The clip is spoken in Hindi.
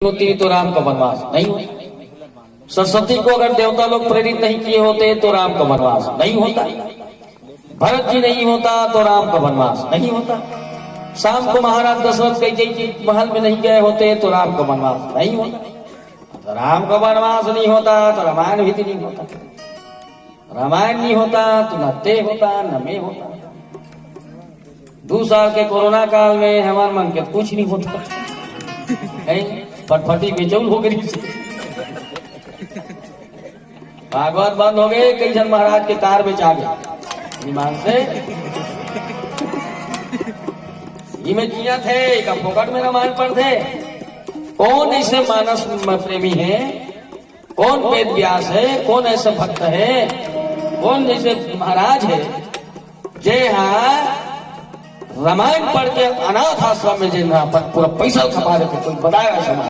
होती तो राम का वनवास नहीं होता। सरस्वती को अगर देवता लोग प्रेरित नहीं किए होते तो राम का वनवास नहीं होता। भरत जी नहीं होता तो राम का वनवास नहीं होता। शाम को महाराज दशरथ कैकेयी के महल में नहीं गए होते तो राम का वनवास नहीं होता। तो राम का वनवास नहीं होता तो रामायण भी नहीं होता। रामायण नहीं होता तो न ते होता न मैं होता। 2 साल के कोरोना काल में हमारे मन के कुछ नहीं होता। फटफटी बेचौल हो गई। भागवत बंद हो गए। कई जन महाराज के कार में जा गए ईमान से। ये में किया थे का फोकट में रामायण पढ़ते। कौन ऐसे मानस प्रेमी है, कौन वेद व्यास है, कौन ऐसा भक्त है, कौन ऐसे महाराज है जे रामायण पढ़ के अनाथ आश्रम में जिन पूरा पैसा खपा देते। कोई बताया समाज